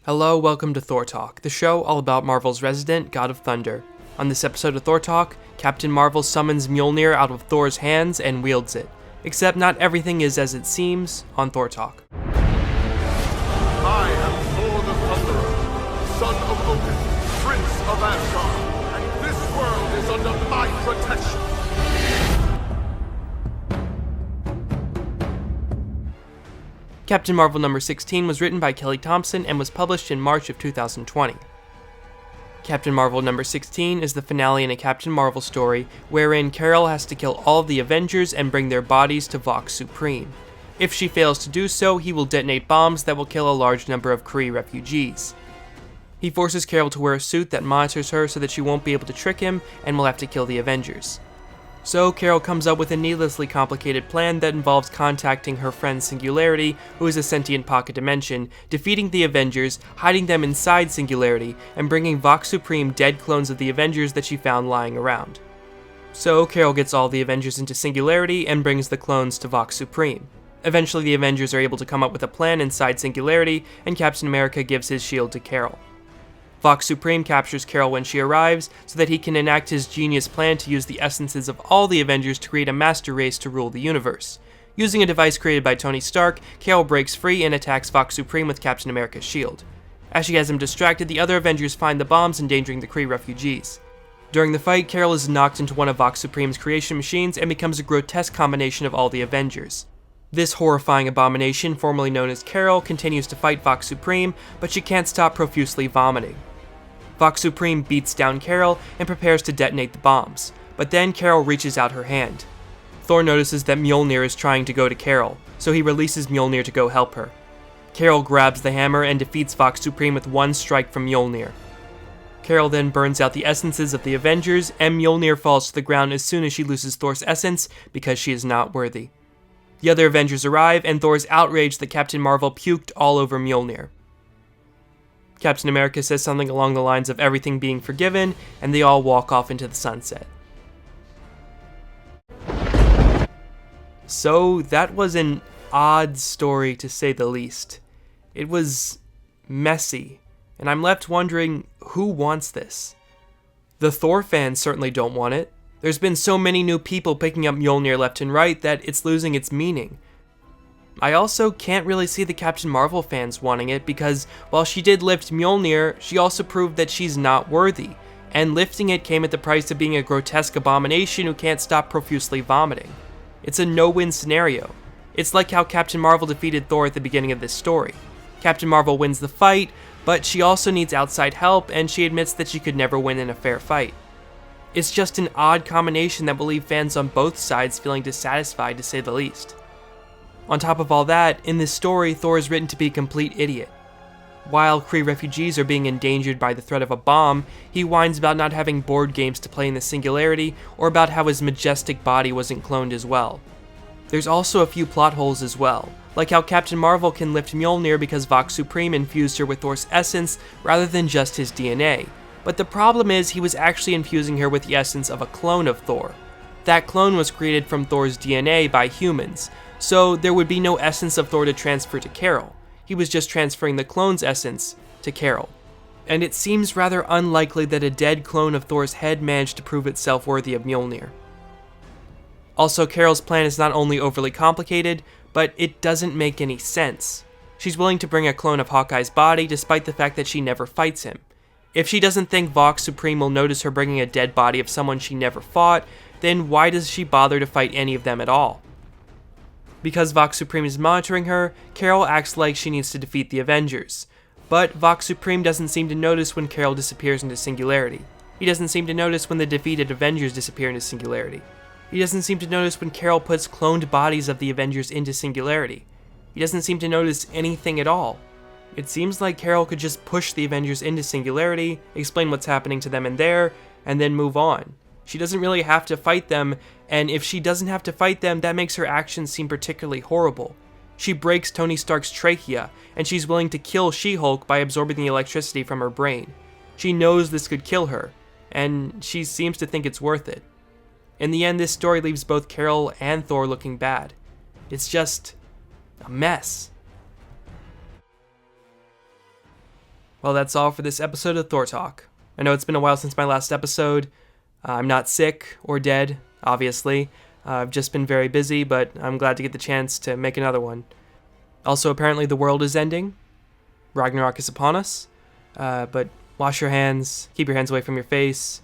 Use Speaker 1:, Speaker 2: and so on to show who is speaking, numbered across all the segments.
Speaker 1: Hello, welcome to Thor Talk, the show all about Marvel's resident god of thunder. On this episode of Thor Talk, Captain Marvel summons Mjolnir out of Thor's hands and wields it. Except not everything is as it seems on Thor Talk.
Speaker 2: I am Thor the Thunderer, son of Odin, prince of Asgard, and this world is under my protection.
Speaker 1: Captain Marvel number 16 was written by Kelly Thompson and was published in March of 2020. Captain Marvel number 16 is the finale in a Captain Marvel story wherein Carol has to kill all of the Avengers and bring their bodies to Vox Supreme. If she fails to do so, he will detonate bombs that will kill a large number of Kree refugees. He forces Carol to wear a suit that monitors her so that she won't be able to trick him and will have to kill the Avengers. So Carol comes up with a needlessly complicated plan that involves contacting her friend Singularity, who is a sentient pocket dimension, defeating the Avengers, hiding them inside Singularity, and bringing Vox Supreme dead clones of the Avengers that she found lying around. So Carol gets all the Avengers into Singularity and brings the clones to Vox Supreme. Eventually the Avengers are able to come up with a plan inside Singularity, and Captain America gives his shield to Carol. Vox Supreme captures Carol when she arrives so that he can enact his genius plan to use the essences of all the Avengers to create a master race to rule the universe. Using a device created by Tony Stark, Carol breaks free and attacks Vox Supreme with Captain America's shield. As she has him distracted, the other Avengers find the bombs endangering the Kree refugees. During the fight, Carol is knocked into one of Vox Supreme's creation machines and becomes a grotesque combination of all the Avengers. This horrifying abomination, formerly known as Carol, continues to fight Vox Supreme, but she can't stop profusely vomiting. Vox Supreme beats down Carol and prepares to detonate the bombs, but then Carol reaches out her hand. Thor notices that Mjolnir is trying to go to Carol, so he releases Mjolnir to go help her. Carol grabs the hammer and defeats Vox Supreme with one strike from Mjolnir. Carol then burns out the essences of the Avengers, and Mjolnir falls to the ground as soon as she loses Thor's essence because she is not worthy. The other Avengers arrive, and Thor is outraged that Captain Marvel puked all over Mjolnir. Captain America says something along the lines of everything being forgiven, and they all walk off into the sunset. So that was an odd story to say the least. It was messy, and I'm left wondering who wants this. The Thor fans certainly don't want it. There's been so many new people picking up Mjolnir left and right that it's losing its meaning. I also can't really see the Captain Marvel fans wanting it because while she did lift Mjolnir, she also proved that she's not worthy, and lifting it came at the price of being a grotesque abomination who can't stop profusely vomiting. It's a no-win scenario. It's like how Captain Marvel defeated Thor at the beginning of this story. Captain Marvel wins the fight, but she also needs outside help, and she admits that she could never win in a fair fight. It's just an odd combination that will leave fans on both sides feeling dissatisfied to say the least. On top of all that, in this story, Thor is written to be a complete idiot. While Kree refugees are being endangered by the threat of a bomb, he whines about not having board games to play in the Singularity, or about how his majestic body wasn't cloned as well. There's also a few plot holes as well, like how Captain Marvel can lift Mjolnir because Vox Supreme infused her with Thor's essence rather than just his DNA. But the problem is he was actually infusing her with the essence of a clone of Thor. That clone was created from Thor's DNA by humans, so there would be no essence of Thor to transfer to Carol. He was just transferring the clone's essence to Carol. And it seems rather unlikely that a dead clone of Thor's head managed to prove itself worthy of Mjolnir. Also, Carol's plan is not only overly complicated, but it doesn't make any sense. She's willing to bring a clone of Hawkeye's body despite the fact that she never fights him. If she doesn't think Vox Supreme will notice her bringing a dead body of someone she never fought, then why does she bother to fight any of them at all? Because Vox Supreme is monitoring her, Carol acts like she needs to defeat the Avengers. But Vox Supreme doesn't seem to notice when Carol disappears into Singularity. He doesn't seem to notice when the defeated Avengers disappear into Singularity. He doesn't seem to notice when Carol puts cloned bodies of the Avengers into Singularity. He doesn't seem to notice anything at all. It seems like Carol could just push the Avengers into Singularity, explain what's happening to them in there, and then move on. She doesn't really have to fight them, and if she doesn't have to fight them, that makes her actions seem particularly horrible. She breaks Tony Stark's trachea, and she's willing to kill She-Hulk by absorbing the electricity from her brain. She knows this could kill her, and she seems to think it's worth it. In the end, this story leaves both Carol and Thor looking bad. It's just a mess. Well, that's all for this episode of Thor Talk. I know it's been a while since my last episode. I'm not sick or dead, obviously. I've just been very busy, but I'm glad to get the chance to make another one. Also, apparently the world is ending. Ragnarok is upon us. But wash your hands, keep your hands away from your face.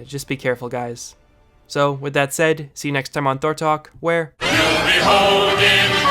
Speaker 1: Just be careful, guys. So, with that said, see you next time on Thor Talk, where...
Speaker 2: You'll behold in